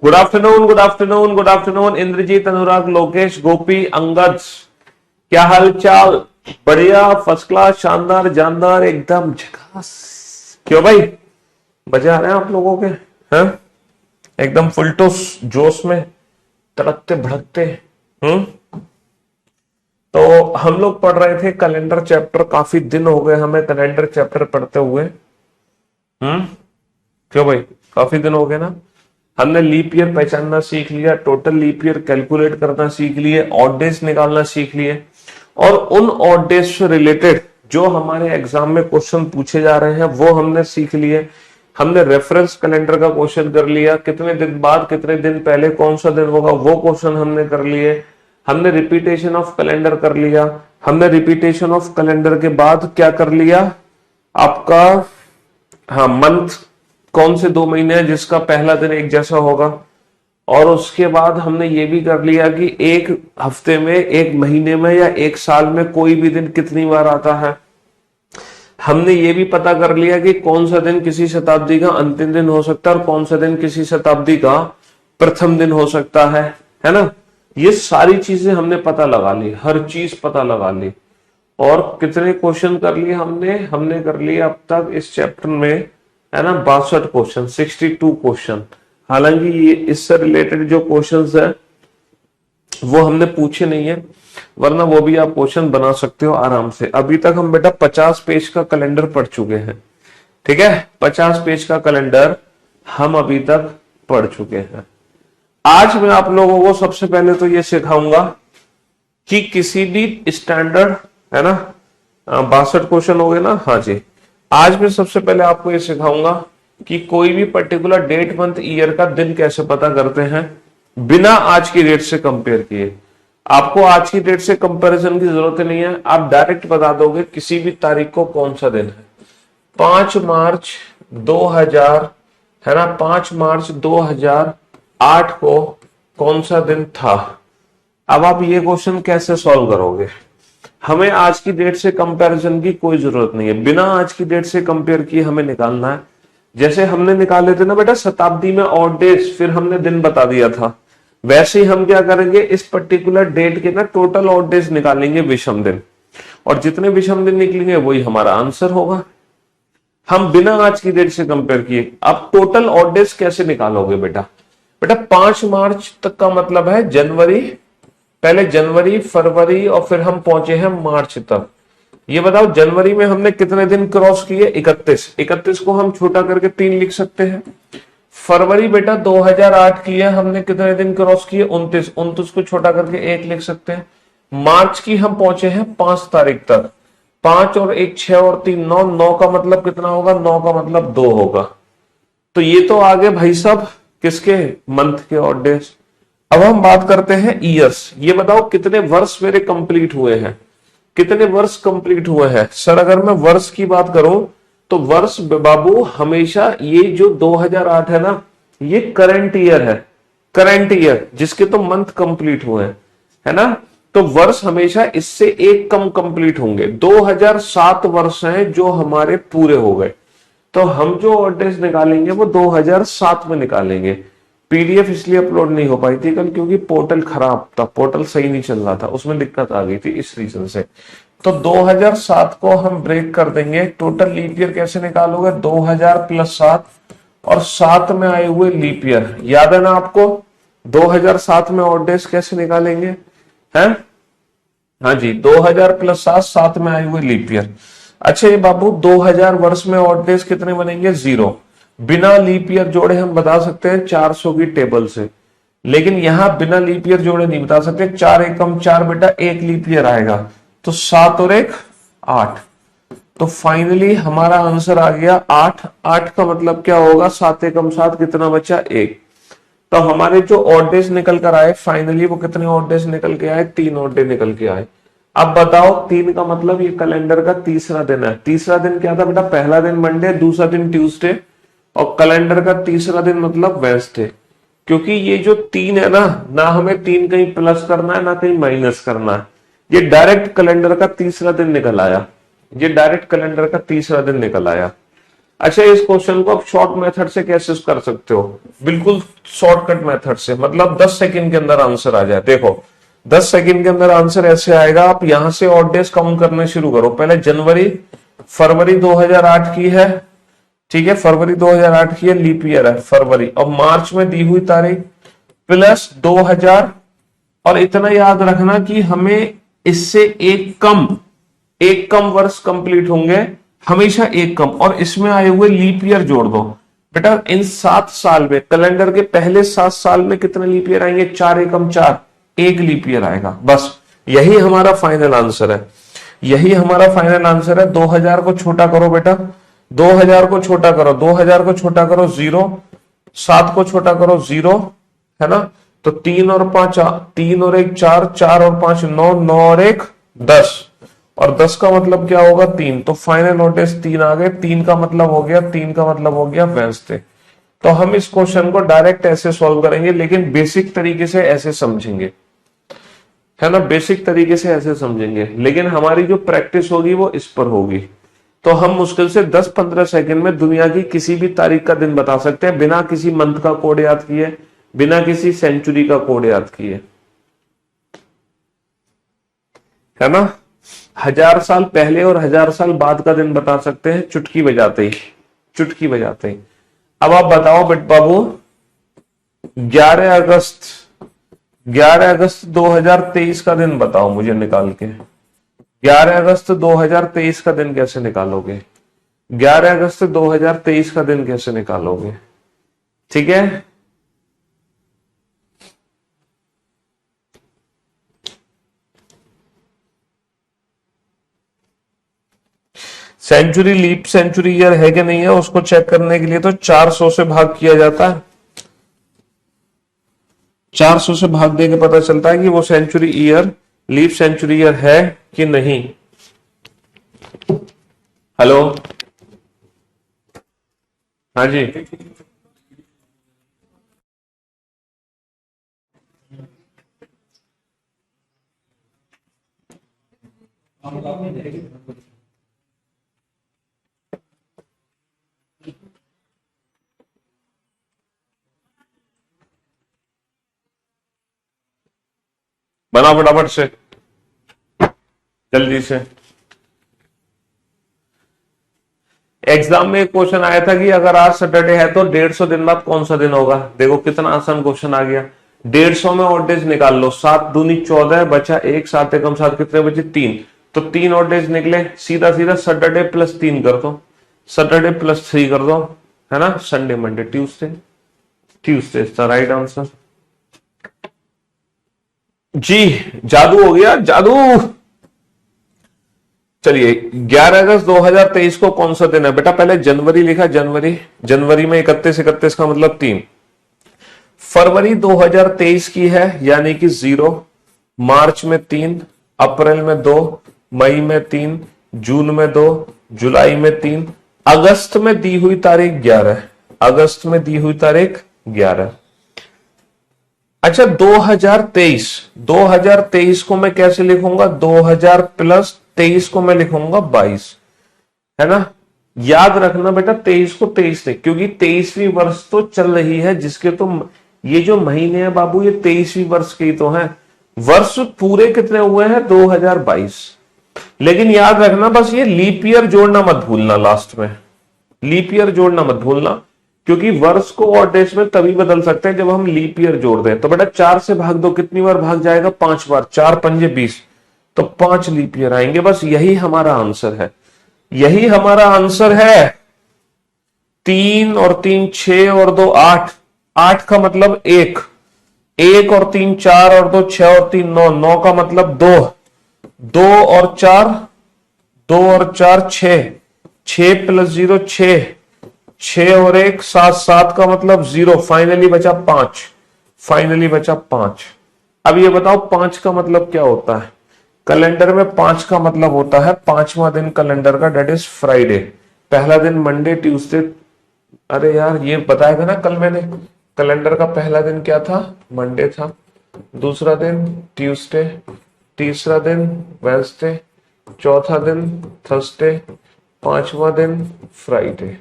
Good afternoon, good afternoon, good afternoon. Indrajeet, Anurag, Lokesh, Gopi, Angad, क्या हाल चाल? बढ़िया, फर्स्ट क्लास, शानदार, जानदार, एकदम झकास। क्यों भाई, मजे आ रहे हैं आप लोगों के? हैं? एकदम फुल टोस जोश में, तड़कते भड़कते। हम्म। तो हम लोग पढ़ रहे थे कैलेंडर चैप्टर। काफी दिन हो गए हमें कैलेंडर चैप्टर पढ़ते हुए। क्यों भाई, काफी दिन हो गए ना। हमने लीप ईयर पहचानना सीख लिया, टोटल लीप ईयर कैलकुलेट करना सीख लिए, ऑड डेज निकालना सीख लिए, और उन ऑड डेज से रिलेटेड जो हमारे एग्जाम में क्वेश्चन पूछे जा रहे हैं वो हमने सीख लिए। हमने रेफरेंस कैलेंडर का क्वेश्चन कर लिया, कितने दिन बाद कितने दिन पहले कौन सा दिन होगा वो क्वेश्चन हमने कर लिए। हमने रिपीटेशन ऑफ कैलेंडर कर लिया। हमने रिपीटेशन ऑफ कैलेंडर के बाद क्या कर लिया आपका, हाँ, मंथ कौन से 2 महीने हैं जिसका पहला दिन एक जैसा होगा। और उसके बाद हमने ये भी कर लिया कि एक हफ्ते में, एक महीने में या एक साल में कोई भी दिन कितनी बार आता है। हमने ये भी पता कर लिया कि कौन सा दिन किसी शताब्दी का अंतिम दिन हो सकता है और कौन सा दिन किसी शताब्दी का प्रथम दिन हो सकता है ना। ये सारी चीजें हमने पता लगा ली, हर चीज पता लगा ली। और कितने क्वेश्चन कर लिए हमने कर लिए अब तक इस चैप्टर में, है ना, 62 क्वेश्चन, 62 क्वेश्चन। हालांकि ये इससे रिलेटेड जो क्वेश्चंस है वो हमने पूछे नहीं है, वरना वो भी आप क्वेश्चन बना सकते हो आराम से। अभी तक हम बेटा 50 पेज का कैलेंडर पढ़ चुके हैं। ठीक है, 50 पेज का कैलेंडर हम अभी तक पढ़ चुके हैं। आज मैं आप लोगों को सबसे पहले तो ये सिखाऊंगा कि किसी भी स्टैंडर्ड, है ना, 62 क्वेश्चन हो गए ना, हाँ जी। आज मैं सबसे पहले आपको ये सिखाऊंगा कि कोई भी पर्टिकुलर डेट, मंथ, ईयर का दिन कैसे पता करते हैं बिना आज की डेट से कंपेयर किए। आपको आज की डेट से कंपैरिजन की जरूरत नहीं है, आप डायरेक्ट बता दोगे किसी भी तारीख को कौन सा दिन है। 5 मार्च 2000, है ना, 5 मार्च 2008 को कौन सा दिन था। अब आप ये क्वेश्चन कैसे सॉल्व करोगे? हमें आज की डेट से कंपैरिजन की कोई जरूरत नहीं है, बिना आज की डेट से कंपेयर किए हमें निकालना है। जैसे हमने निकाले थे ना बेटा शताब्दी में ऑड डेज, फिर हमने दिन बता दिया था, वैसे ही हम क्या करेंगे, इस पर्टिकुलर डेट के ना टोटल ऑड डेज निकालेंगे, विषम दिन, और जितने विषम दिन निकलेंगे वही हमारा आंसर होगा। हम बिना आज की डेट से कंपेयर किए। अब टोटल ऑड डेज कैसे निकालोगे बेटा? बेटा 5 मार्च तक का मतलब है जनवरी, पहले जनवरी, फरवरी, और फिर हम पहुंचे हैं मार्च तक। ये बताओ जनवरी में हमने कितने दिन क्रॉस किए? 31। 31 को हम छोटा करके 3 लिख सकते हैं। फरवरी बेटा 2008 की है, हमने कितने दिन क्रॉस किए? 29। 29 को छोटा करके 1 लिख सकते हैं। मार्च की हम पहुंचे हैं 5 तारीख तक। 5 और 1 6 और 3 9, 9 का मतलब कितना होगा? 9 का मतलब 2 होगा। तो ये तो आगे भाई साहब किसके? मंथ के ऑड डेज। अब हम बात करते हैं ईयर्स। ये बताओ कितने वर्ष मेरे कंप्लीट हुए हैं, कितने वर्ष कंप्लीट हुए हैं? सर अगर मैं वर्ष की बात करूं तो वर्ष बाबू हमेशा ये जो 2008 है ना, ये करंट ईयर है, करंट ईयर जिसके तो मंथ कंप्लीट हुए हैं, है ना। तो वर्ष हमेशा इससे एक कम कंप्लीट होंगे। 2007 वर्ष हैं जो हमारे पूरे हो गए, तो हम जो ऑड डेज निकालेंगे वो 2007 में निकालेंगे। पीडीएफ इसलिए अपलोड नहीं हो पाई थी कल क्योंकि पोर्टल खराब था, पोर्टल सही नहीं चल रहा था, उसमें दिक्कत आ गई थी, इस रीजन से। तो 2007 को हम ब्रेक कर देंगे। टोटल लीप ईयर कैसे निकालोगे? 2000 + 7 और 7 में आए हुए लीप ईयर, याद है ना आपको? 2007 में ऑड डेज कैसे निकालेंगे? हैं? हाँ जी, 2000 + 7, 7 में आए हुए लीप ईयर। अच्छा ये बाबू 2000 वर्ष में ऑड डेज कितने बनेंगे? 0। बिना लीप ईयर जोड़े हम बता सकते हैं 400 की टेबल से, लेकिन यहां बिना लीप ईयर जोड़े नहीं बता सकते। 4 एकम 4 बेटा, 1 लीप ईयर आएगा, तो 7 और 1 8। तो फाइनली हमारा आंसर आ गया 8। 8 का मतलब क्या होगा? 7 एकम 7 कितना बचा? 1। तो हमारे जो ऑड डेज निकल कर आए फाइनली वो कितने ऑड डेज निकल के आए? 3 ऑड डेज निकल के आए। अब बताओ 3 का मतलब ये कैलेंडर का तीसरा दिन है। तीसरा दिन क्या था बेटा? पहला दिन मंडे, दूसरा दिन ट्यूसडे, और कैलेंडर का तीसरा दिन मतलब वेडनेसडे। क्योंकि ये जो 3 है ना हमें 3 कहीं प्लस करना है ना कहीं माइनस करना है, ये डायरेक्ट कैलेंडर का तीसरा दिन निकल आया, ये डायरेक्ट कैलेंडर का तीसरा दिन निकल आया। अच्छा, इस क्वेश्चन को आप शॉर्ट मेथड से कैसे कर सकते हो? बिल्कुल शॉर्टकट मेथड से, मतलब 10 सेकंड के अंदर आंसर आ जाए। देखो 10 सेकंड के अंदर आंसर ऐसे आएगा, आप यहां से ऑड डेज काउंट करने शुरू करो। पहले जनवरी फरवरी 2008 की है, ठीक है, फरवरी 2008 की है, लीप ईयर है फरवरी, और मार्च में दी हुई तारीख प्लस 2000, और इतना याद रखना कि हमें इससे एक कम वर्ष कंप्लीट होंगे, हमेशा एक कम, और इसमें आए हुए लीप ईयर जोड़ दो। बेटा इन 7 साल में, कैलेंडर के पहले 7 साल में कितने लीप ईयर आएंगे? 4 एकम 4, एक लीप ईयर आएगा। बस यही हमारा फाइनल आंसर है, यही हमारा फाइनल आंसर है। 2000 को छोटा करो बेटा, 2000 को छोटा करो, 2000 को छोटा करो 0, 7 को छोटा करो 0, है ना? तो 3 और 5, 3 और 1 4, 4 और 5 9, 9 और 1 10, और 10 का मतलब क्या होगा? 3। तो फाइनल नोटिस 3 आ गए। 3 का मतलब हो गया, 3 का मतलब हो गया वेंसडे। तो हम इस क्वेश्चन को डायरेक्ट ऐसे सॉल्व करेंगे, लेकिन बेसिक तरीके से ऐसे समझेंगे, है ना? बेसिक तरीके से ऐसे समझेंगे, लेकिन हमारी जो प्रैक्टिस होगी वो इस पर होगी। तो हम मुश्किल से 10-15 सेकंड में दुनिया की किसी भी तारीख का दिन बता सकते हैं, बिना किसी मंथ का कोड याद किए, बिना किसी सेंचुरी का कोड याद किए, है ना? 1000 साल पहले और 1000 साल बाद का दिन बता सकते हैं चुटकी बजाते ही, चुटकी बजाते ही। अब आप बताओ बेट बाबू, 11 अगस्त 11 अगस्त 2023 का दिन बताओ मुझे निकाल के। 11 अगस्त 2023 का दिन कैसे निकालोगे? 11 अगस्त 2023 का दिन कैसे निकालोगे? ठीक है, सेंचुरी लीप सेंचुरी ईयर है कि नहीं है उसको चेक करने के लिए तो 400 से भाग किया जाता है। 400 से भाग दे के पता चलता है कि वो century year leap century year है कि नहीं। हेलो, हाँ जी, बना फटाफट से, जल्दी से। एग्जाम में एक क्वेश्चन आया था कि अगर आज सैटरडे है तो 150 दिन बाद कौन सा दिन होगा? देखो कितना आसान क्वेश्चन आ गया। 150 में ऑड डेज निकाल लो, 7 दूनी 14, बचा 1, 7 एकम 7, कितने बचे? 3। तो 3 ऑड डेज निकले, सीधा सीधा सैटरडे प्लस 3 कर दो, सैटरडे प्लस 3 कर दो, है ना? Sunday Monday Tuesday, Tuesday is the right answer. जी, जादू हो गया, जादू। चलिए 11 अगस्त 2023 को कौन सा दिन है? बेटा पहले जनवरी लिखा, जनवरी, जनवरी में 31, 31 का मतलब 3। फरवरी 2023 की है यानी कि 0, मार्च में 3, अप्रैल में 2, मई में 3, जून में 2, जुलाई में 3, अगस्त में दी हुई तारीख 11, अगस्त में दी हुई तारीख 11। अच्छा 2023, 2023 को मैं कैसे लिखूंगा? 2000 प्लस 23 को मैं लिखूंगा 22, है ना? याद रखना बेटा 23 को 23 नहीं, क्योंकि 23वीं वर्ष तो चल रही है, जिसके तो ये जो महीने हैं बाबू ये 23वीं वर्ष के ही तो हैं। वर्ष पूरे कितने हुए हैं? 2022। लेकिन याद रखना बस ये लीप ईयर जोड़ना मत भूलना, लास्ट में लीप ईयर जोड़ना मत भूलना, क्योंकि वर्ष को और डेज में तभी बदल सकते हैं जब हम लीप ईयर जोड़ दें। तो बेटा 4 से भाग दो, कितनी बार भाग जाएगा? 5 बार, 4 पंजे 20, तो 5 लीप ईयर आएंगे। बस यही हमारा आंसर है, यही हमारा आंसर है। 3 और 3 6 और 2 8, 8 का मतलब 1, 1 और 3 4 और 2 6 और 3 9, 9 का मतलब 2, 2 और 4, 2 और 4 6, 6 प्लस 0 6, 6 और 1 7, 7 का मतलब 0, फाइनली बचा 5, फाइनली बचा 5। अब ये बताओ 5 का मतलब क्या होता है? कैलेंडर में 5 का मतलब होता है 5वां दिन कैलेंडर का, डेट इज फ्राइडे। पहला दिन मंडे, ट्यूसडे, अरे यार ये बताया था ना कल मैंने, कैलेंडर का पहला दिन क्या था? मंडे था, दूसरा दिन ट्यूसडे, तीसरा दिन वेडनेसडे, चौथा दिन थर्सडे, 5वां दिन फ्राइडे।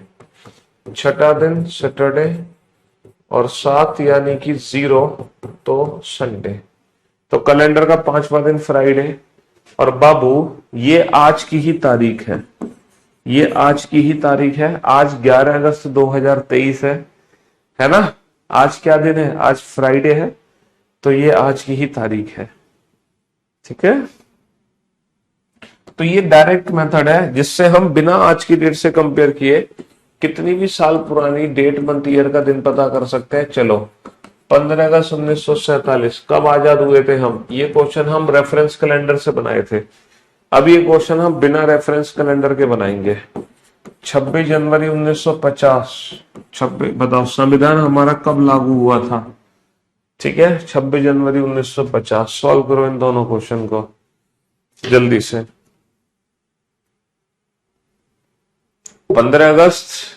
छठा दिन सैटरडे और 7 यानी कि 0 तो संडे। तो कैलेंडर का 5वां दिन फ्राइडे। और बाबू ये आज की ही तारीख है, ये आज की ही तारीख है। आज 11 अगस्त 2023 है ना। आज क्या दिन है? आज फ्राइडे है, तो ये आज की ही तारीख है। ठीक है, तो ये डायरेक्ट मेथड है जिससे हम बिना आज की डेट से कंपेयर किए कितनी भी साल पुरानी डेट मंथ ईयर का दिन पता कर सकते हैं। चलो 15 अगस्त 1947 कब आजाद हुए थे हम? ये क्वेश्चन हम रेफरेंस कैलेंडर से बनाए थे। अब ये क्वेश्चन हम बिना रेफरेंस कैलेंडर के बनाएंगे। 26 जनवरी 1950। 26 बताओ संविधान हमारा कब लागू हुआ था? ठीक है, 26 जनवरी 1950। सॉल्व करो इन दोनों क्वेश्चन को जल्दी से। 15 अगस्त,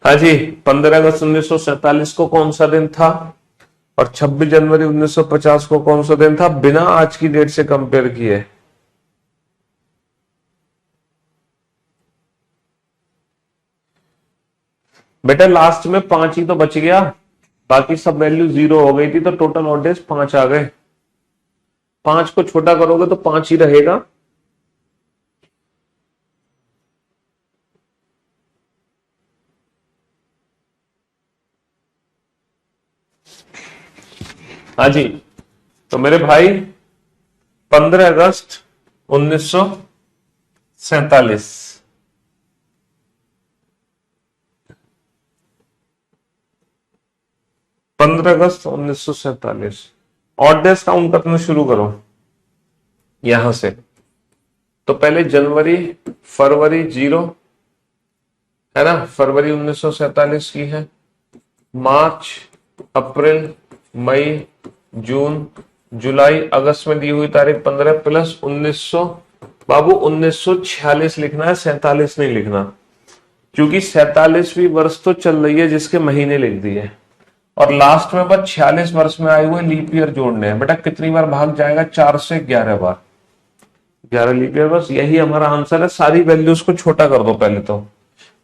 हाँ जी, 15 अगस्त 1947 को कौन सा दिन था? और 26 जनवरी 1950 को कौन सा दिन था? बिना आज की डेट से कंपेयर किए। बेटा लास्ट में 5 ही तो बच गया, बाकी सब वैल्यू 0 हो गई थी, तो टोटल ऑड डेज 5 आ गए। 5 को छोटा करोगे तो 5 ही रहेगा। हाँ जी, तो मेरे भाई 15 अगस्त 1947, 15 अगस्त 1947 ऑड डेज काउंट करना शुरू करो यहां से। तो पहले जनवरी फरवरी 0 है ना, फरवरी 1947 की है। मार्च अप्रैल मई जून जुलाई अगस्त में दी हुई तारीख 15 प्लस 1900। बाबू 1946 लिखना है, 47 नहीं लिखना, क्योंकि 47वीं वर्ष तो चल रही है जिसके महीने लिख दिए, और लास्ट में बस 46 वर्ष में आए हुए लीप ईयर जोड़ने हैं। बेटा कितनी बार भाग जाएगा? 4 से 11 बार, 11 लीप ईयर। बस यही हमारा आंसर है। सारी वैल्यूज को छोटा कर दो पहले तो।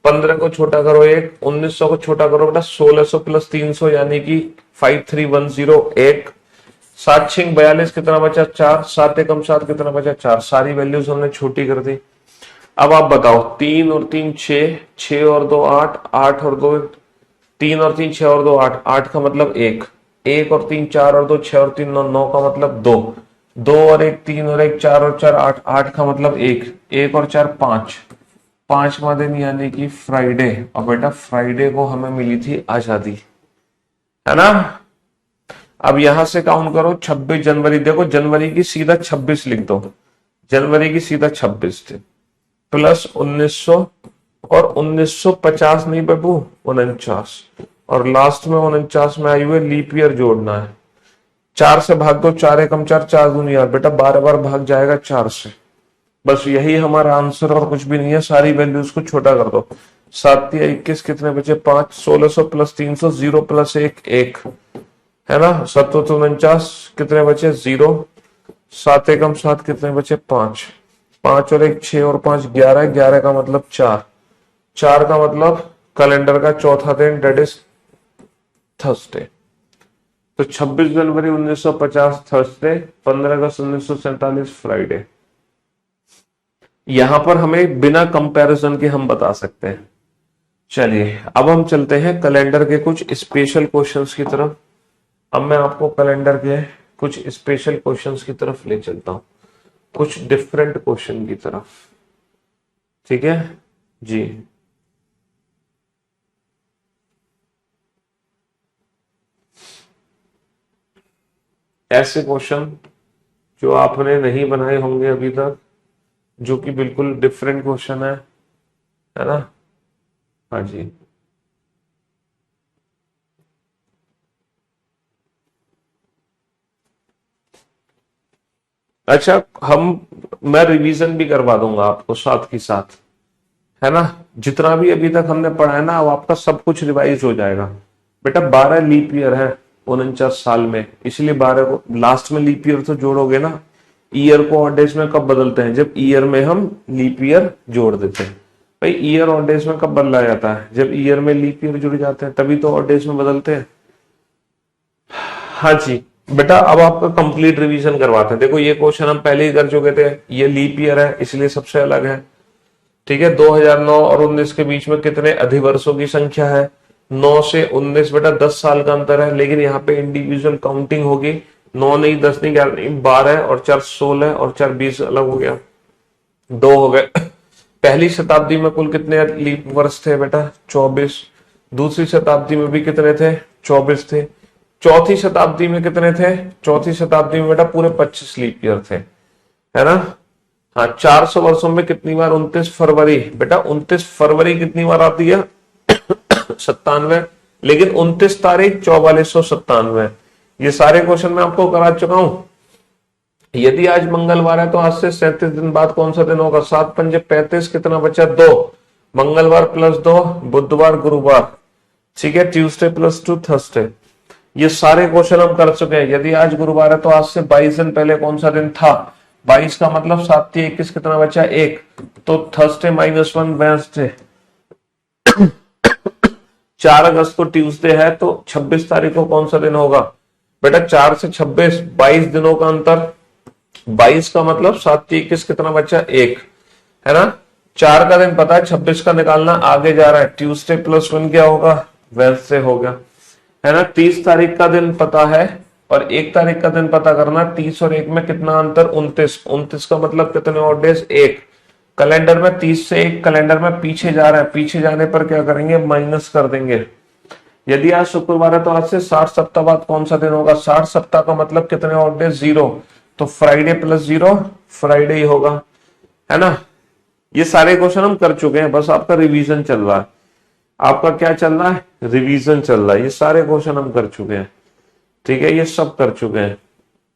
15 को छोटा करो 1, 1900 को छोटा करो बेटा 1600 प्लस 300 यानी कि 53101। 7 6 42 कितना बचा? 4। 7 एकम 7 कितना बचा? 4। सारी वैल्यूज हमने छोटी कर दी। अब आप बताओ 3 और 3 6, 6 और 2 8, 8 और 2 3 और 3 6 और 2 8, 8 का मतलब 1, 1 और 3 4 और 2 6 और 3 9, 9 का मतलब 2, 2 और 1 3 और 1 4 और 4 8, 8 का मतलब 1, 1 और 4 5, 5वां दिन यानी कि फ्राइडे। और बेटा फ्राइडे को हमें मिली थी आजादी, है ना। अब यहां से काउंट करो 26 जनवरी। देखो जनवरी की सीधा 26 लिख दो, जनवरी की सीधा 26 थे, प्लस 1900 और 1950 नहीं बाबू 49, और लास्ट में 49 में आई हुए लीप ईयर जोड़ना है। 4 से भाग दो, 4 एकम 4, 4 दूनी 8। बेटा 12 बार भाग जाएगा 4 से। बस यही हमारा आंसर और कुछ भी नहीं है। सारी वैल्यूज को छोटा कर दो। 7 या 21 कितने बचे? 5। 1600 प्लस 300 0 प्लस 1 1, है ना। 7 49 कितने बचे? 0। 7 एकम 7 कितने बचे? 5। 5 और 1 6 और 5 11, 11 का मतलब 4, 4 का मतलब कैलेंडर का चौथा दिन, डेट इज थर्सडे। तो 26 जनवरी 1950 थर्सडे, 15 अगस्त 1947 फ्राइडे। यहां पर हमें बिना कंपैरिजन के हम बता सकते हैं। चलिए अब हम चलते हैं कैलेंडर के कुछ स्पेशल क्वेश्चंस की तरफ। अब मैं आपको कैलेंडर के कुछ स्पेशल क्वेश्चंस की तरफ ले चलता हूं, कुछ डिफरेंट क्वेश्चन की तरफ। ठीक है जी। ऐसे क्वेश्चन जो आपने नहीं बनाए होंगे अभी तक, जो कि बिल्कुल डिफरेंट क्वेश्चन है ना। हाँ जी, अच्छा मैं रिवीजन भी करवा दूंगा आपको साथ ही साथ, है ना। जितना भी अभी तक हमने पढ़ा है ना, अब आपका सब कुछ रिवाइज हो जाएगा। बेटा 12 लीप ईयर है 49 साल में, इसलिए 12 को लास्ट में लीप ईयर तो जोड़ोगे ना। ईयर को ऑड डेज में कब बदलते हैं? जब ईयर में हम लीप ईयर जोड़ देते हैं। भाई ईयर ऑड डेज में कब बदला जाता है? जब ईयर में लीप ईयर जुड़ जाते हैं, तभी तो ऑड डेज में बदलते हैं। हाँ जी बेटा, अब आपका कंप्लीट रिवीजन करवाते हैं। देखो ये क्वेश्चन हम पहले ही कर चुके थे, ये लीप ईयर है इसलिए सबसे अलग है। ठीक है, 2009 और 19 के बीच में कितने अधिवर्षों की संख्या है? 9 से 19 बेटा 10 साल का अंतर है, लेकिन यहाँ पे इंडिविजुअल काउंटिंग होगी। 9 नहीं, 10 नहीं, 11 नहीं, 12 और 4 16 और 4 20 अलग हो गया, 2 हो गए। पहली शताब्दी में कुल कितने लीप वर्ष थे बेटा? 24। दूसरी शताब्दी में भी कितने थे? 24 थे। चौथी शताब्दी में कितने थे? चौथी शताब्दी में बेटा पूरे 25 लीप ईयर थे, है ना। हाँ, 400 वर्षों में कितनी बार 29 फरवरी? बेटा 29 फरवरी कितनी बार आती है? 97। लेकिन 29 तारीख 4497। ये सारे क्वेश्चन मैं आपको करा चुका हूं। यदि आज मंगलवार है तो आज से 37 दिन बाद कौन सा दिन होगा? 7 पंजे 35, कितना बचा? 2। मंगलवार प्लस 2, बुधवार गुरुवार, ठीक है, ट्यूसडे प्लस 2 थर्सडे। ये सारे क्वेश्चन हम कर चुके हैं। यदि आज गुरुवार है तो आज से 22 दिन पहले कौन सा दिन था? 22 का मतलब 7 21, कितना बचा? 1। तो थर्सडे -1 वेंसडे। 4 अगस्त को ट्यूसडे है तो 26 तारीख को कौन सा दिन होगा? बेटा 4 से 26, 22 दिनों का अंतर। 22 का मतलब 7 21, कितना बचा? 1, है ना। 4 का दिन पता है, 26 का निकालना आगे जा रहा है। ट्यूसडे प्लस 1 क्या होगा? वेंसडे हो गया, है ना। 30 तारीख का दिन पता है और 1 तारीख का दिन पता करना। 30 और 1 में कितना अंतर? 29। 29 का मतलब कितने ऑड डेज? 1। कैलेंडर में 30 से 1 कैलेंडर में पीछे जा रहा है, पीछे जाने पर क्या करेंगे? माइनस कर देंगे। यदि आज शुक्रवार है तो आज से 60 सप्ताह बाद कौन सा दिन होगा? 60 सप्ताह का मतलब कितने ऑड डेज? 0। तो फ्राइडे प्लस 0 फ्राइडे ही होगा, है ना। ये सारे क्वेश्चन हम कर चुके हैं, बस आपका रिवीजन चल रहा है। आपका क्या चल रहा है? रिवीजन चल रहा है। ये सारे क्वेश्चन हम कर चुके हैं, ठीक है, ये सब कर चुके हैं।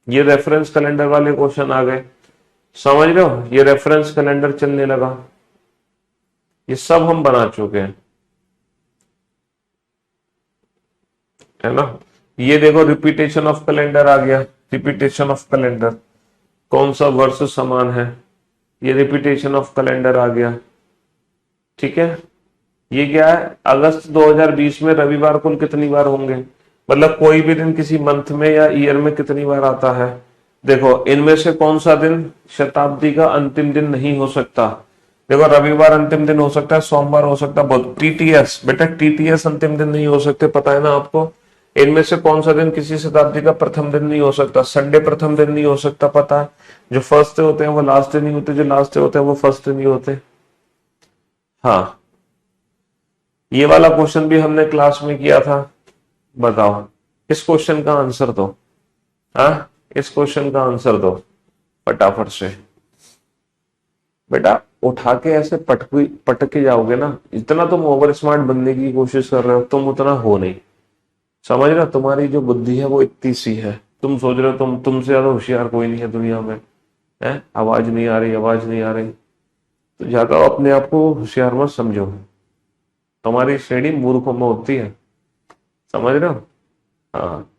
ये रेफरेंस कैलेंडर वाले क्वेश्चन आ गए, समझ रहे हो। ये रेफरेंस कैलेंडर चलने लगा, ये सब हम बना चुके हैं, है ना। ये देखो रिपीटेशन ऑफ कैलेंडर आ गया। रिपीटेशन ऑफ कैलेंडर, कौन सा वर्ष समान है? ये रिपीटेशन ऑफ कैलेंडर आ गया, ठीक है। ये क्या है? अगस्त 2020 में रविवार कुल कितनी बार होंगे? मतलब कोई भी दिन किसी मंथ में या ईयर में कितनी बार आता है? देखो इनमें से कौन सा दिन शताब्दी का अंतिम दिन नहीं हो सकता? देखो रविवार अंतिम दिन हो सकता है, सोमवार हो सकता है, टीटीएस बेटा टीटीएस अंतिम दिन नहीं हो सकते, पता है ना आपको। इनमें से कौन सा दिन किसी शताब्दी का प्रथम दिन नहीं हो सकता? संडे प्रथम दिन नहीं हो सकता, पता है। जो फर्स्ट डे होते हैं वो लास्ट डे नहीं होते, जो लास्ट डे होते हैं वो फर्स्ट डे नहीं होते। हाँ, ये वाला क्वेश्चन भी हमने क्लास में किया था। बताओ इस क्वेश्चन का आंसर दो। हाँ, इस क्वेश्चन का आंसर दो फटाफट से। बेटा उठा के ऐसे पटक के जाओगे ना, इतना तुम ओवर स्मार्ट बनने की कोशिश कर रहे हो, तुम उतना हो नहीं, समझ रहे हो। तुम्हारी जो बुद्धि है वो इतनी सी है, तुम सोच रहे हो तुमसे ज्यादा होशियार कोई नहीं है दुनिया में, है। आवाज नहीं आ रही, आवाज नहीं आ रही, तो ज्यादा अपने आप को होशियार मत समझो। तुम्हारी श्रेणी मूर्खों में होती है, समझ रहे हो। हाँ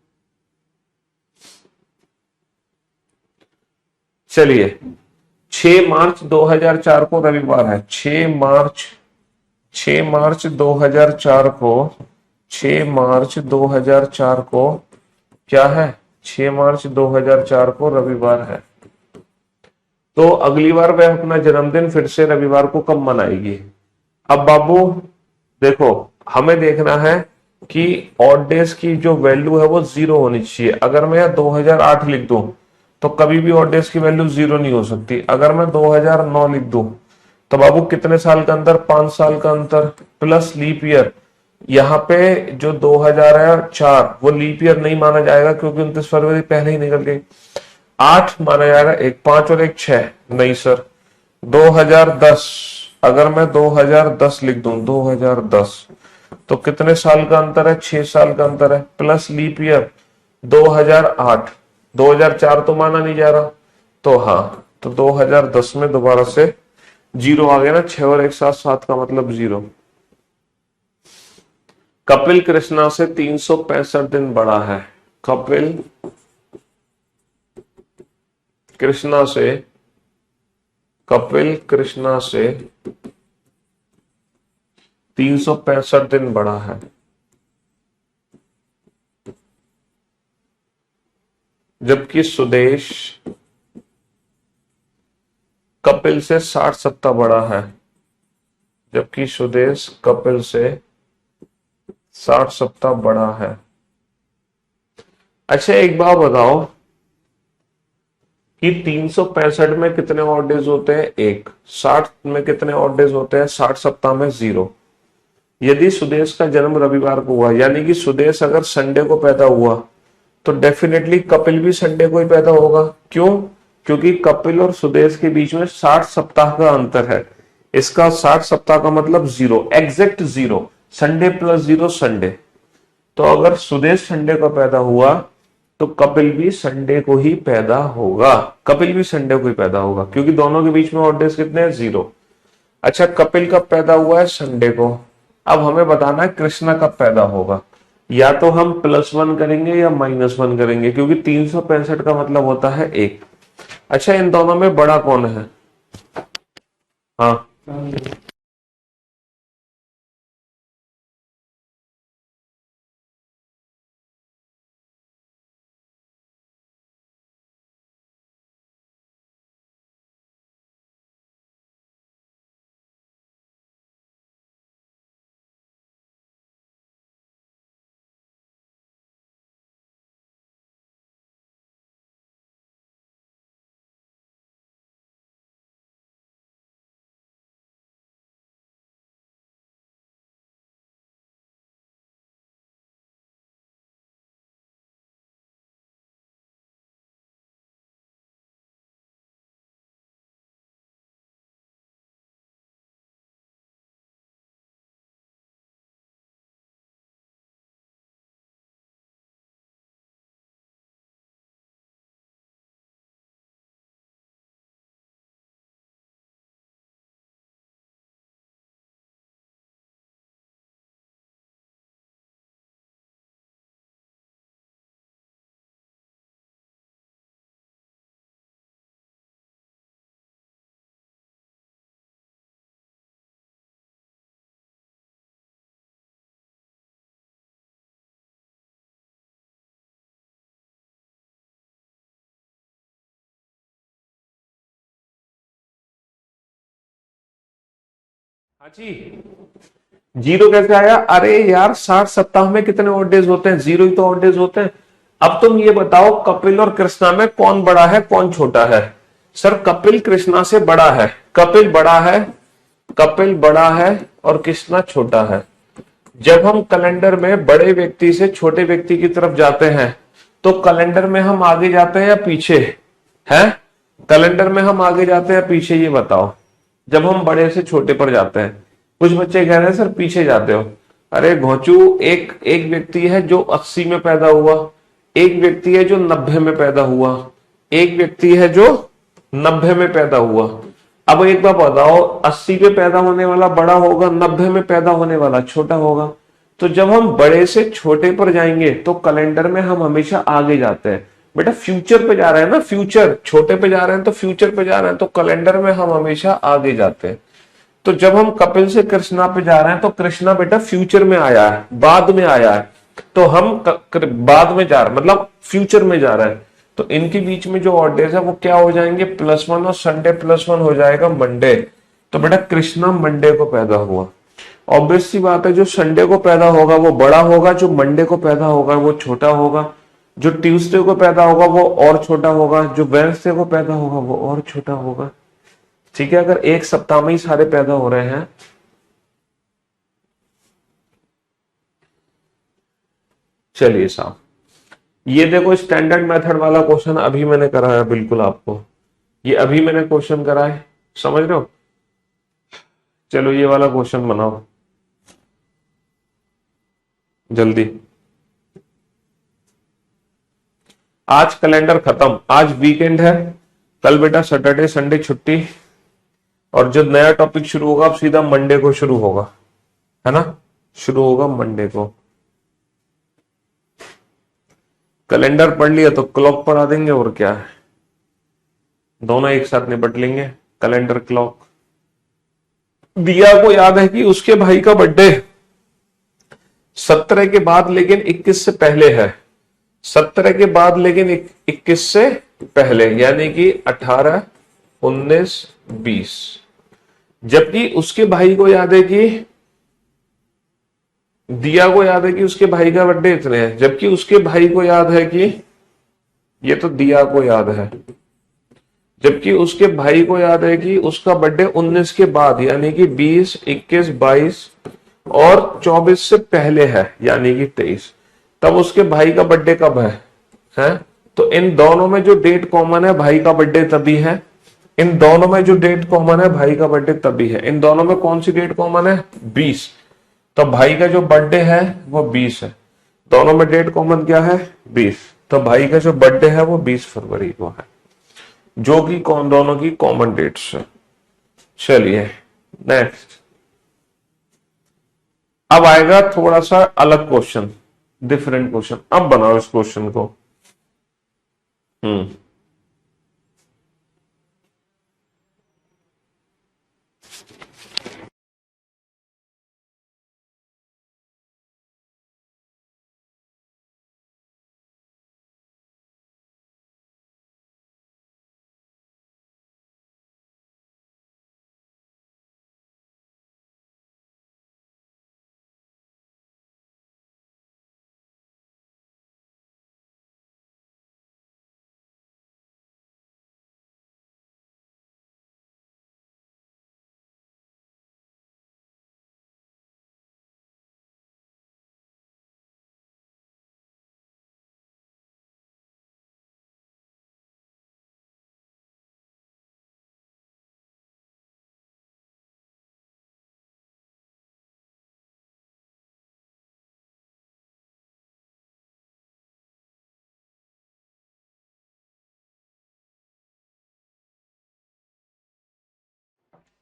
चलिए, 6 मार्च 2004 को रविवार है। 6 मार्च 2004 को, 6 मार्च 2004 को क्या है? 6 मार्च 2004 को रविवार है। तो अगली बार वह अपना जन्मदिन फिर से रविवार को कब मनाएगी? अब बाबू देखो, हमें देखना है कि ऑड डेज की जो वैल्यू है वो 0 होनी चाहिए। अगर मैं 2008 लिख दूं तो कभी भी ऑड डेज की वैल्यू 0 नहीं हो सकती। अगर मैं 2009 लिख दूं तो बाबू कितने साल का अंतर? 5 साल का अंतर प्लस लीप ईयर। यहाँ पे जो 2004 वो लीप ईयर नहीं माना जाएगा क्योंकि 29 फरवरी पहले ही निकल गई। 8 माना जाएगा, एक 5 और एक 6 नहीं सर। 2010, अगर मैं 2010 लिख दूं 2010 तो कितने साल का अंतर है? 6 साल का अंतर है प्लस लीप ईयर 2008। 2004 तो माना नहीं जा रहा, तो हाँ, तो 2010 में दोबारा से 0 आ गया ना। 6 और 1 7, 7 का मतलब 0। कपिल कृष्णा से 365 दिन बड़ा है। कपिल कृष्णा से, कपिल कृष्णा से 365 दिन बड़ा है, जबकि सुदेश कपिल से 60 सप्ताह बड़ा है, जबकि सुदेश कपिल से 60 सप्ताह बड़ा है। अच्छा एक बात बताओ कि 365 में कितने ऑड डेज होते हैं? एक। 60 में कितने ऑड डेज होते हैं? 60 सप्ताह में 0। यदि सुदेश का जन्म रविवार को हुआ, यानी कि सुदेश अगर संडे को पैदा हुआ, तो डेफिनेटली कपिल भी संडे को ही पैदा होगा। क्यों? क्योंकि कपिल और सुदेश के बीच में 60 सप्ताह का अंतर है। इसका 60 सप्ताह का मतलब 0, एग्जैक्ट 0। Sunday plus 0 Sunday. तो अगर सुदेश संडे को पैदा हुआ तो कपिल भी संडे को ही पैदा होगा, कपिल भी संडे को ही पैदा होगा, क्योंकि दोनों के बीच में ऑड डेज कितने हैं? 0। अच्छा कपिल कब पैदा हुआ है? संडे को। अब हमें बताना है कृष्णा कब पैदा होगा। या तो हम +1 करेंगे या -1 करेंगे, क्योंकि 365 का मतलब होता है 1। अच्छा इन दोनों में बड़ा कौन है? हाँ हाँ जी। 0 कैसे आया? अरे यार 60 सप्ताह में कितने ऑड डेज होते हैं? 0 ही तो ऑड डेज होते हैं। अब तुम ये बताओ कपिल और कृष्णा में कौन बड़ा है कौन छोटा है? सर कपिल कृष्णा से बड़ा है, कपिल बड़ा है, कपिल बड़ा है और कृष्णा छोटा है। जब हम कैलेंडर में बड़े व्यक्ति से छोटे व्यक्ति की तरफ जाते हैं तो कैलेंडर में हम आगे जाते हैं या पीछे? हैं कैलेंडर में हम आगे जाते हैं या पीछे, ये बताओ। जब हम बड़े से छोटे पर जाते हैं, कुछ बच्चे कह रहे हैं सर पीछे जाते हो। अरे घोचू, एक एक व्यक्ति है जो 80 में पैदा हुआ, एक व्यक्ति है जो 90 में पैदा हुआ, एक व्यक्ति है जो 90 में पैदा हुआ। अब एक बात बताओ, 80 पे पैदा होने वाला बड़ा होगा, 90 में पैदा होने वाला छोटा होगा। तो जब हम बड़े से छोटे पर जाएंगे तो कैलेंडर में हम हमेशा आगे जाते हैं। बेटा फ्यूचर पे जा रहे हैं ना, फ्यूचर, छोटे पे जा रहे हैं तो फ्यूचर पे जा रहे हैं, तो कैलेंडर में हम हमेशा आगे जाते हैं। तो जब हम कपिल से कृष्णा पे जा रहे हैं तो कृष्णा बेटा फ्यूचर में आया है, बाद में आया है, तो हम बाद में जा रहे हैं, मतलब फ्यूचर में जा रहे हैं। तो इनके बीच में जो ऑड डेज है वो क्या हो जाएंगे? +1, और संडे +1 हो जाएगा मंडे। तो बेटा कृष्णा मंडे को पैदा हुआ। ऑब्वियस सी बात है, जो संडे को पैदा होगा वो बड़ा होगा, जो मंडे को पैदा होगा वो छोटा होगा, जो ट्यूसडे को पैदा होगा वो और छोटा होगा, जो वेडनेसडे को पैदा होगा वो और छोटा होगा। ठीक है, अगर एक सप्ताह में ही सारे पैदा हो रहे हैं। चलिए साहब, ये देखो स्टैंडर्ड मेथड वाला क्वेश्चन अभी मैंने कराया, बिल्कुल आपको ये अभी मैंने क्वेश्चन कराए, समझ रहे हो? चलो ये वाला क्वेश्चन बनाओ जल्दी। आज कैलेंडर खत्म, आज वीकेंड है, कल बेटा सैटरडे संडे छुट्टी, और जो नया टॉपिक शुरू होगा अब सीधा मंडे को शुरू होगा, है ना? शुरू होगा मंडे को। कैलेंडर पढ़ लिया तो क्लॉक पढ़ा देंगे, और क्या है। दोनों एक साथ निपट लेंगे। Calendar clock. दिया को याद है कि उसके भाई का बर्थडे 17 के बाद लेकिन 21 से पहले है। 17 के बाद लेकिन 21 से पहले, यानी कि 18, 19, 20। जबकि उसके भाई को याद है कि दिया को याद है कि उसके भाई का बर्थडे इतने है, जबकि उसके भाई को याद है कि ये तो दिया को याद है, जबकि उसके भाई को याद है कि उसका बर्थडे 19 के बाद यानी कि 20, 21, 22 और 24 से पहले है यानी कि 23। तब उसके भाई का बर्थडे कब है? तो इन दोनों में जो डेट कॉमन है भाई का बर्थडे तभी है। इन दोनों में जो डेट कॉमन है भाई का बर्थडे तभी है। इन दोनों में कौन सी डेट कॉमन है? 20। तो भाई का जो बर्थडे है वो 20 है। दोनों में डेट कॉमन क्या है? 20। तो भाई का जो बर्थडे है वो 20 फरवरी को है, जो कि कौन दोनों की कॉमन डेट्स है। चलिए नेक्स्ट। अब आएगा थोड़ा सा अलग क्वेश्चन, डिफरेंट क्वेश्चन। अब बनाओ इस क्वेश्चन को। हम्म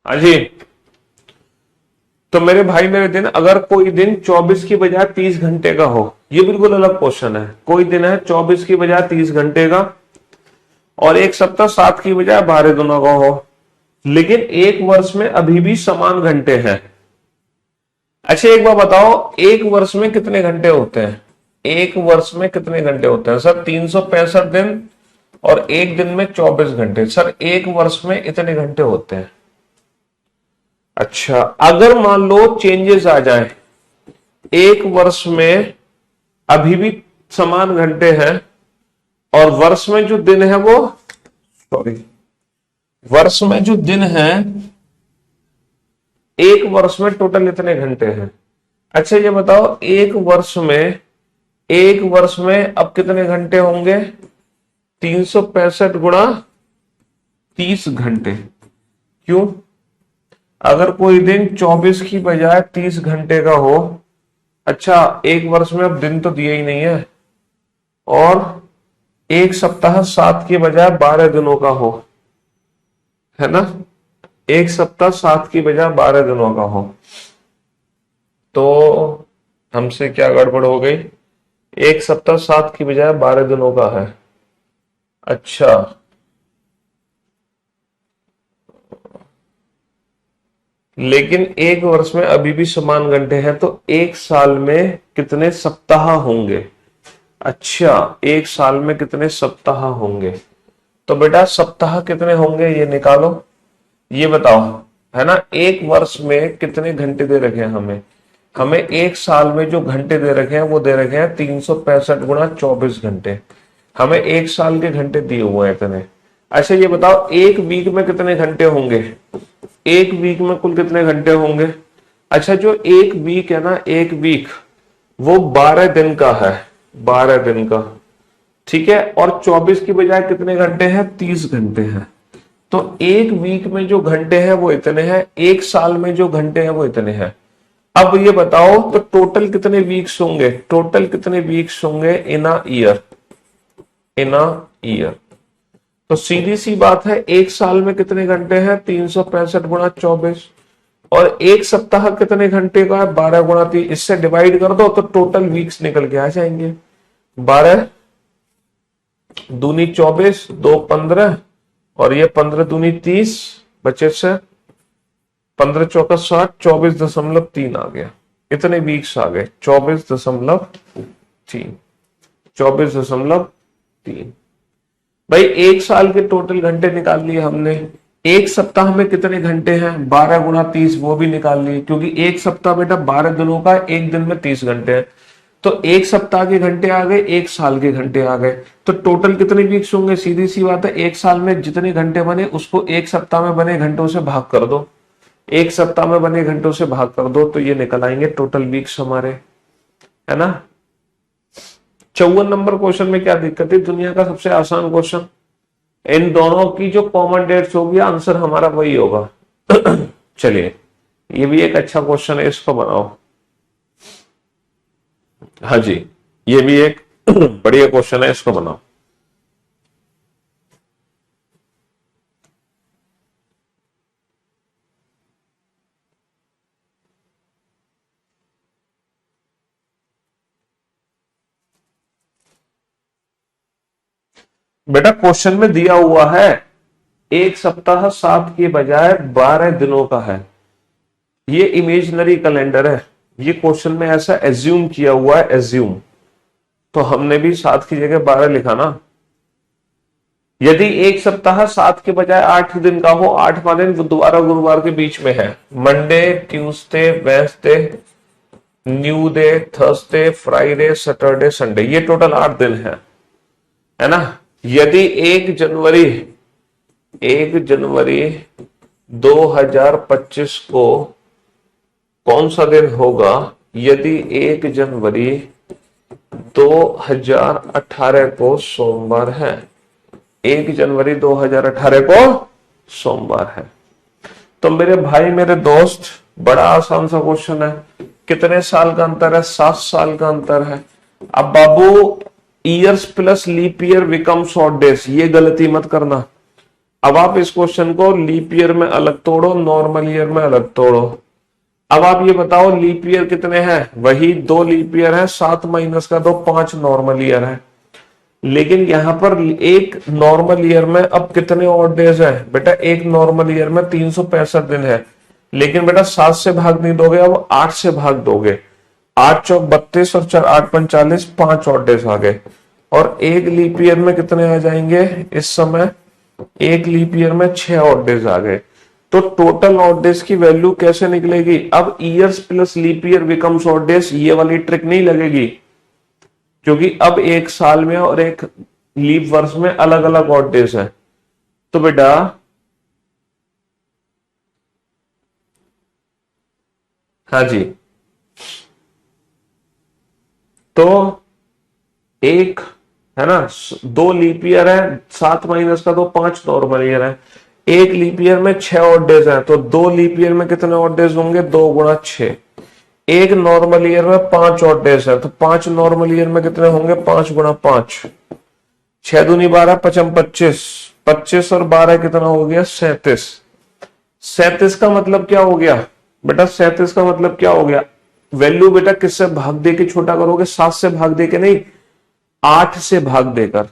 हाँ जी। तो मेरे भाई मेरे दिन, अगर कोई दिन 24 की बजाय 30 घंटे का हो, ये बिल्कुल अलग क्वेश्चन है। कोई दिन है 24 की बजाय 30 घंटे का और एक सप्ताह 7 की बजाय 12 दिनों का हो, लेकिन एक वर्ष में अभी भी समान घंटे हैं। अच्छा एक बार बताओ, एक वर्ष में कितने घंटे होते हैं? एक वर्ष में कितने घंटे होते हैं सर? 365 दिन और एक दिन में 24 घंटे। सर एक वर्ष में इतने घंटे होते हैं। अच्छा अगर मान लो चेंजेस आ जाए, एक वर्ष में अभी भी समान घंटे हैं और वर्ष में जो दिन है वो, सॉरी, वर्ष में जो दिन है, एक वर्ष में टोटल इतने घंटे हैं। अच्छा ये बताओ, एक वर्ष में अब कितने घंटे होंगे? 365 गुणा 30 घंटे। क्यों? अगर कोई दिन 24 की बजाय 30 घंटे का हो, अच्छा एक वर्ष में अब दिन तो दिए ही नहीं है, और एक सप्ताह 7 की बजाय 12 दिनों का हो, है ना? एक सप्ताह 7 की बजाय 12 दिनों का हो, तो हमसे क्या गड़बड़ हो गई? एक सप्ताह 7 की बजाय 12 दिनों का है। अच्छा लेकिन एक वर्ष में अभी भी समान घंटे हैं, तो एक साल में कितने सप्ताह होंगे? अच्छा एक साल में कितने सप्ताह होंगे? तो बेटा सप्ताह कितने होंगे ये निकालो, ये बताओ, है ना? एक वर्ष में कितने घंटे दे रखे हैं हमें? हमें एक साल में जो घंटे दे रखे हैं वो दे रखे हैं 365 गुणा 24 घंटे। हमें एक साल के घंटे दिए हुए हैं इतने। अच्छा ये बताओ, एक वीक में कितने घंटे होंगे? एक वीक में कुल कितने घंटे होंगे? अच्छा जो एक वीक है ना, एक वीक वो 12 दिन का है, 12 दिन का, ठीक है? और 24 की बजाय कितने घंटे हैं? 30 घंटे हैं। तो एक वीक में जो घंटे हैं वो इतने हैं, एक साल में जो घंटे हैं वो इतने हैं। अब ये बताओ तो टोटल कितने वीक्स होंगे? टोटल कितने वीक्स होंगे इन a year? In a year. तो सीधी सी बात है, एक साल में कितने घंटे हैं? 365 गुणा 24। और एक सप्ताह कितने घंटे का है? 12 गुणा 3। इससे डिवाइड कर दो तो टोटल वीक्स निकल के आ जाएंगे। 12 दूनी 24, 2 15, और ये 15 दूनी 30, बचे से 15 चौका 60, 24.3 आ गया। इतने वीक्स आ गए, 24.3, 24.3। भाई एक साल के टोटल घंटे निकाल लिए हमने। एक सप्ताह में कितने घंटे हैं, 12 गुणा 30, वो भी निकाल लिए, क्योंकि एक सप्ताह बेटा 12 दिनों का, एक दिन में 30 घंटे हैं। तो एक सप्ताह के घंटे आ गए, एक साल के घंटे आ गए, तो टोटल कितने वीक्स होंगे, सीधी सी बात है, एक साल में जितने घंटे बने उसको एक सप्ताह में बने घंटों से भाग कर दो, एक सप्ताह में बने घंटों से भाग कर दो, तो ये निकल आएंगे टोटल वीक्स हमारे, है ना। 54 नंबर क्वेश्चन में क्या दिक्कत है, दुनिया का सबसे आसान क्वेश्चन, इन दोनों की जो कॉमन डेट्स होगी आंसर हमारा वही होगा। चलिए ये भी एक अच्छा क्वेश्चन है, इसको बनाओ। हाँ जी, ये भी एक बढ़िया क्वेश्चन है, इसको बनाओ। बेटा क्वेश्चन में दिया हुआ है एक सप्ताह 7 के बजाय 12 दिनों का है, ये इमेजिनरी कैलेंडर है, ये क्वेश्चन में ऐसा एज्यूम किया हुआ है, एज्यूम, तो हमने भी 7 की जगह 12 लिखा ना। यदि एक सप्ताह 7 के बजाय 8 दिन का हो, 8वां दिन बुधवार और गुरुवार के बीच में है, Monday, Tuesday, Wednesday, new day, Thursday, Friday, Saturday, Sunday, ये टोटल 8 दिन है ना। यदि 1 जनवरी 2025 को कौन सा दिन होगा, यदि 1 जनवरी 2018 को सोमवार है, 1 जनवरी 2018 को सोमवार है, तो मेरे भाई मेरे दोस्त बड़ा आसान सा क्वेश्चन है, कितने साल का अंतर है, 7 साल का अंतर है। अब बाबू years plus leap year becomes odd days, ये गलती मत करना। अब आप इस क्वेश्चन को लीप ईयर में अलग तोड़ो, नॉर्मल ईयर में अलग तोड़ो। अब आप ये बताओ लीप ईयर कितने हैं, वही 2 लीप ईयर है, 7 माइनस का 2, 5 नॉर्मल ईयर है। लेकिन यहां पर एक नॉर्मल ईयर में अब कितने ऑड डेज है बेटा, एक नॉर्मल ईयर में 365 दिन है, लेकिन बेटा 7 से भाग नहीं दोगे, अब 8 से भाग दोगे, 8 चौक 32 और 4 8 5 40, 5 ऑड डेज आ गए। और एक लीप ईयर में कितने आ जाएंगे इस समय, एक लीप ईयर में 6 ऑड डेज आ गए। तो टोटल ऑड डेज की वैल्यू कैसे निकलेगी, अब years plus leap year becomes odd days, ये वाली ट्रिक नहीं लगेगी, क्योंकि अब एक साल में और एक लीप वर्ष में अलग अलग ऑड डेज है। तो बेटा हाँ जी, तो एक है ना, 2 लीप ईयर है, 7 माइनस का 2, 5 नॉर्मल ईयर है, एक लीप ईयर में 6 ऑड डेज है, तो 2 लीप ईयर में कितने ऑड डेज होंगे, 2 गुणा 6। एक नॉर्मल ईयर में 5 ऑड डेज है, तो 5 नॉर्मल ईयर में कितने होंगे, 5 गुणा 5, 6 दूनी 12, 5 25, 25 और 12 कितना हो गया, 37। 37 का मतलब क्या हो गया बेटा, 37 का मतलब क्या हो गया, वैल्यू बेटा किससे भाग दे के छोटा करोगे, 7 से भाग दे के नहीं, 8 से भाग देकर।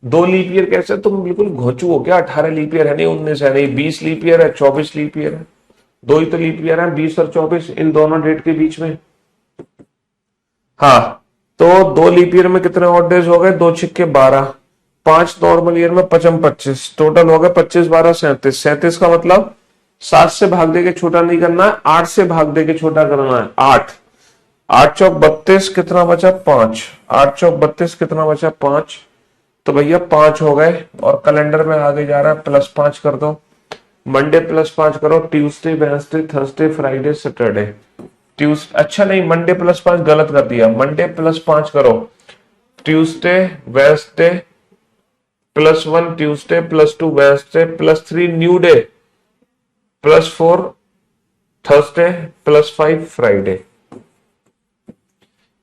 2 लीप ईयर कैसे, तुम बिल्कुल घोचू हो क्या, 18 लीप ईयर है नहीं, 19 है नहीं, 20 लीप ईयर है, 24 लीप ईयर है, 2 ही तो लीप ईयर है, 20 और 24, इन दोनों डेट के बीच में। हाँ, तो 2 लीप ईयर में कितने ऑड डेज हो गए, 2 छिक्के 12, 5 नॉर्मल ईयर में 55 25, टोटल हो गए 25 12 37। 37 का मतलब 7 से भाग दे के छोटा नहीं करना है, 8 से भाग दे के छोटा करना है, 8, 8 चौक 32, कितना बचा 5, 8 चौक 32 कितना बचा 5, तो भैया 5 हो गए, और कैलेंडर में आगे जा रहा है, +5 कर दो, मंडे +5 करो, Tuesday, Wednesday, Thursday, Friday, Saturday, अच्छा नहीं, मंडे +5 गलत कर दिया, मंडे +5 करो, Tuesday, Wednesday, +1 Tuesday, +2 Wednesday, +3 new day, +4 Thursday, +5 Friday.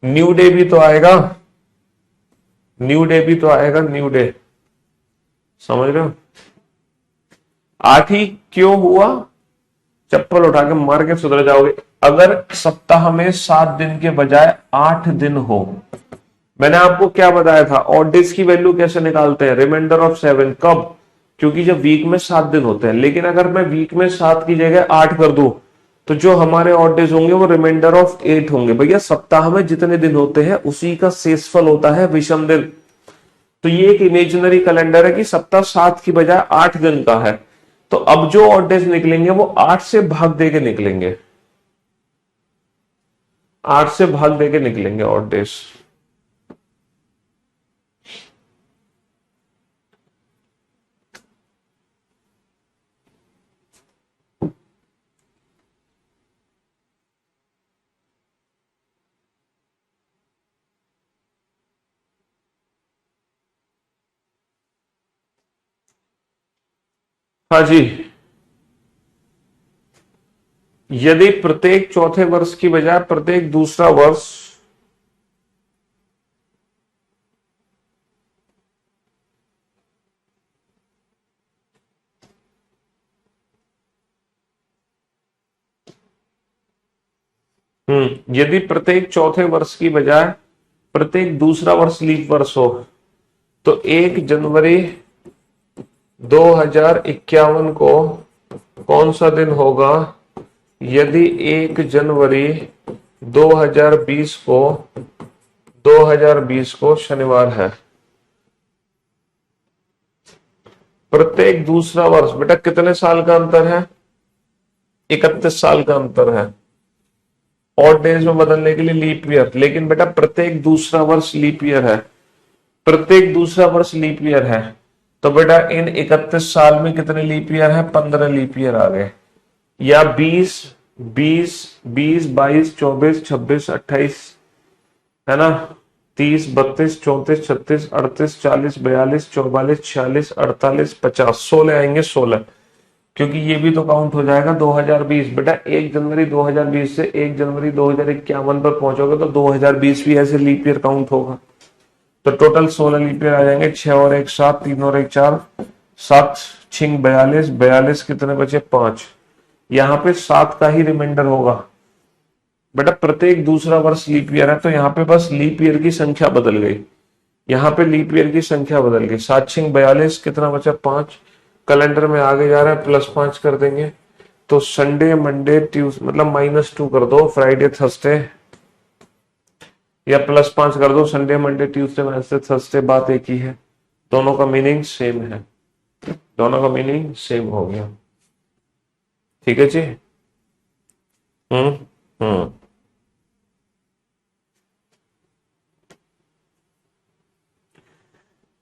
New day भी तो आएगा, न्यू डे भी तो आएगा, न्यू डे, समझ रहे हो। 8 ही क्यों हुआ, चप्पल उठा के मार के सुधर जाओगे। अगर सप्ताह में 7 दिन के बजाय 8 दिन हो, मैंने आपको क्या बताया था, ऑड डेज की वैल्यू कैसे निकालते हैं, रिमाइंडर ऑफ 7, कब, क्योंकि जब वीक में 7 दिन होते हैं, लेकिन अगर मैं वीक में 7 की जगह 8 कर दूं तो जो हमारे ऑड डेज होंगे वो रिमाइंडर ऑफ 8 होंगे। भैया सप्ताह में जितने दिन होते हैं उसी का शेषफल होता है विषम दिन। तो ये एक इमेजिनरी कैलेंडर है कि सप्ताह 7 की बजाय 8 दिन का है। तो अब जो ऑड डेज निकलेंगे वो 8 से भाग दे के निकलेंगे, 8 से भाग दे के निकलेंगे ऑड डेज। हाँ जी, यदि प्रत्येक चौथे वर्ष की बजाय प्रत्येक दूसरा वर्ष यदि प्रत्येक चौथे वर्ष की बजाय प्रत्येक दूसरा वर्ष लीप वर्ष हो तो 1 जनवरी 2051 को कौन सा दिन होगा? यदि 1 जनवरी 2020 को शनिवार है। प्रत्येक दूसरा वर्ष बेटा कितने साल का अंतर है? 31 साल का अंतर है। ऑड डेज में बदलने के लिए लीप ईयर, लेकिन बेटा प्रत्येक दूसरा वर्ष लीप ईयर है, प्रत्येक दूसरा वर्ष लीप ईयर है। तो बेटा इन 31 साल में कितने लीप ईयर है? 15 लीप ईयर आ गए। या 20, 20, 20, 22, 24, 26, 28, है ना, 30, 32, 34, 36, 38, 40, 42, 44, 46, 48, 50, 16 आएंगे, 16, क्योंकि ये भी तो काउंट हो जाएगा 2020। बेटा 1 जनवरी 2020 से 1 जनवरी 2051 पर पहुंचोगे तो 2020 भी ऐसे लीप ईयर काउंट होगा। तो टोटल 16 लीप ईयर आ जाएंगे। 6 और 1 7, 3 और 1 4, 7 6 42, 42 कितने बचे? 5। यहाँ पे 7 का ही रिमाइंडर होगा। बेटा प्रत्येक दूसरा वर्ष लीप ईयर है तो यहाँ पे बस लीप ईयर की संख्या बदल गई, यहाँ पे लीप ईयर की संख्या बदल गई। 7 6 42, कितना बचा? 5। कैलेंडर में आगे जा रहा है, +5 कर देंगे। तो संडे मंडे ट्यूसडे मतलब -2 कर दो, फ्राइडे थर्सडे, या +5 कर दो, Sunday Monday Tuesday Wednesday Thursday, बात एक ही है। दोनों का मीनिंग सेम है, दोनों का मीनिंग सेम हो गया। ठीक है जी। हम्म हम्म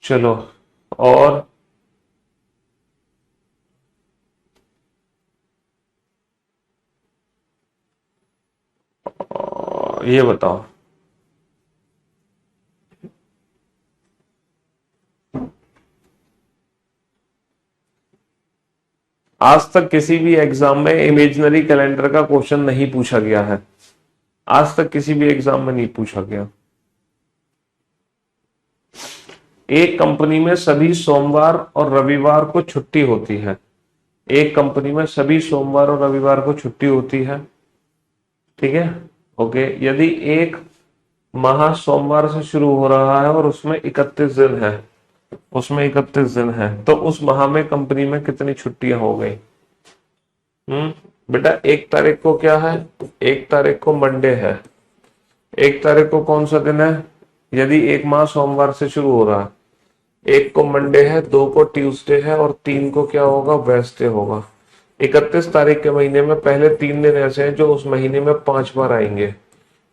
चलो, और ये बताओ, आज तक किसी भी एग्जाम में इमेजिनरी कैलेंडर का क्वेश्चन नहीं पूछा गया है। आज तक किसी भी एग्जाम में नहीं पूछा गया। एक कंपनी में सभी सोमवार और रविवार को छुट्टी होती है। एक कंपनी में सभी सोमवार और रविवार को छुट्टी होती है। ठीक है, ओके। यदि एक माह सोमवार से शुरू हो रहा है और उसमें 31 दिन है, उसमें 31 दिन है, तो उस माह में कंपनी में कितनी छुट्टियां हो गई? बेटा 1 तारीख को क्या है? 1 तारीख को मंडे है। 1 तारीख को कौन सा दिन है? यदि एक माह सोमवार से शुरू हो रहा है, 1 को मंडे है, 2 को ट्यूसडे है और 3 को क्या होगा? वेडनेसडे होगा। 31 तारीख के महीने में पहले 3 दिन ऐसे हैं जो उस महीने में 5 बार आएंगे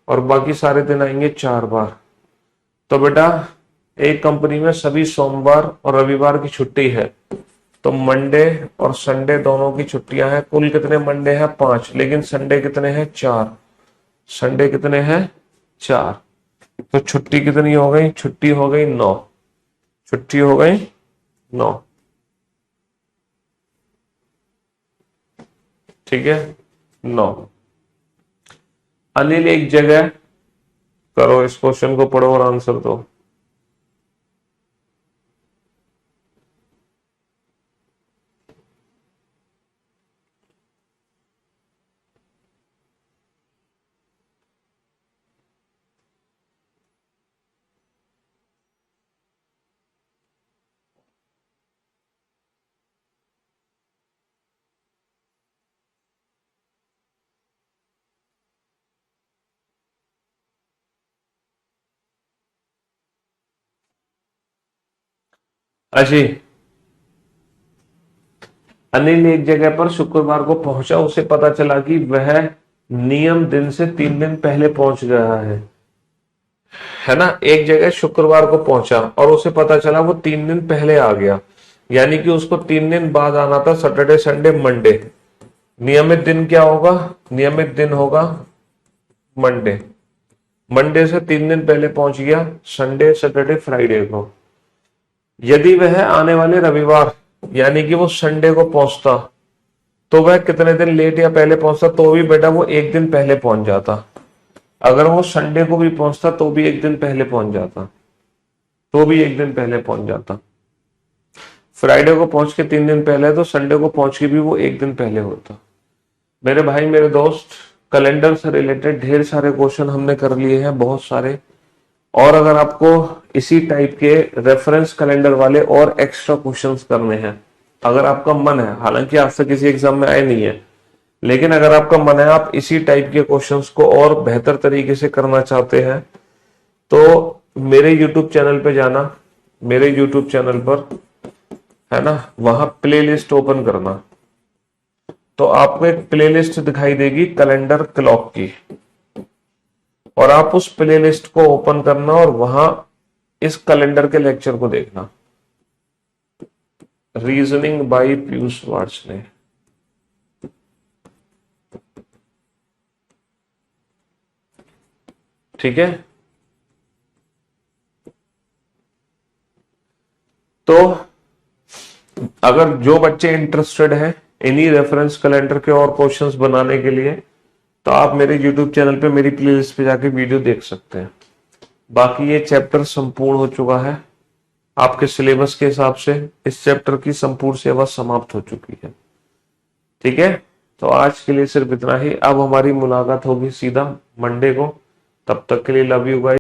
और बाकी सारे दिन आएंगे 4 बार। तो बेटा एक कंपनी में सभी सोमवार और रविवार की छुट्टी है, तो मंडे और संडे दोनों की छुट्टियां हैं। कुल कितने मंडे हैं? 5, लेकिन संडे कितने हैं? 4। संडे कितने हैं? 4। तो छुट्टी कितनी हो गई? छुट्टी हो गई 9। छुट्टी हो गई 9। ठीक है, 9। अनिल एक जगह करो, इस क्वेश्चन को पढ़ो और आंसर दो। अजी, अनिल एक जगह पर शुक्रवार को पहुंचा, उसे पता चला कि वह नियम दिन से 3 दिन पहले पहुंच गया है ना। एक जगह शुक्रवार को पहुंचा और उसे पता चला वो 3 दिन पहले आ गया, यानी कि उसको 3 दिन बाद आना था, सैटरडे संडे मंडे। नियमित दिन क्या होगा? नियमित दिन होगा मंडे। मंडे से 3 दिन पहले पहुंच गया, संडे सैटरडे फ्राइडे को। यदि वह आने वाले रविवार यानी कि वो संडे को पहुंचता तो वह कितने दिन लेट या पहले पहुंचता? तो भी बेटा वो 1 दिन पहले पहुंच जाता। अगर वो संडे को भी पहुंचता तो भी 1 दिन पहले पहुंच जाता, तो भी 1 दिन पहले पहुंच जाता। फ्राइडे को पहुंच के 3 दिन पहले, तो संडे को पहुंच के भी वो 1 दिन पहले होता। मेरे भाई मेरे दोस्त, कैलेंडर से रिलेटेड ढेर सारे क्वेश्चन हमने कर लिए हैं, बहुत सारे। और अगर आपको इसी टाइप के रेफरेंस कैलेंडर वाले और एक्स्ट्रा क्वेश्चंस करने हैं, अगर आपका मन है, हालांकि आज तक किसी एग्जाम में आए नहीं है, लेकिन अगर आपका मन है आप इसी टाइप के क्वेश्चंस को और बेहतर तरीके से करना चाहते हैं, तो मेरे YouTube चैनल पे जाना, मेरे YouTube चैनल पर है ना, वहां प्लेलिस्ट ओपन करना, तो आपको एक प्लेलिस्ट दिखाई देगी कैलेंडर क्लॉक की, और आप उस प्लेलिस्ट को ओपन करना और वहां इस कैलेंडर के लेक्चर को देखना, रीजनिंग बाय पीयूष वार्ष्णेय। ठीक है, तो अगर जो बच्चे इंटरेस्टेड हैं इन्हीं रेफरेंस कैलेंडर के और क्वेश्चंस बनाने के लिए, तो आप मेरे YouTube चैनल पे मेरी प्लेलिस्ट पे जाके वीडियो देख सकते हैं। बाकी ये चैप्टर संपूर्ण हो चुका है आपके सिलेबस के हिसाब से, इस चैप्टर की संपूर्ण सेवा समाप्त हो चुकी है। ठीक है, तो आज के लिए सिर्फ इतना ही। अब हमारी मुलाकात होगी सीधा मंडे को, तब तक के लिए लव यू गाइस।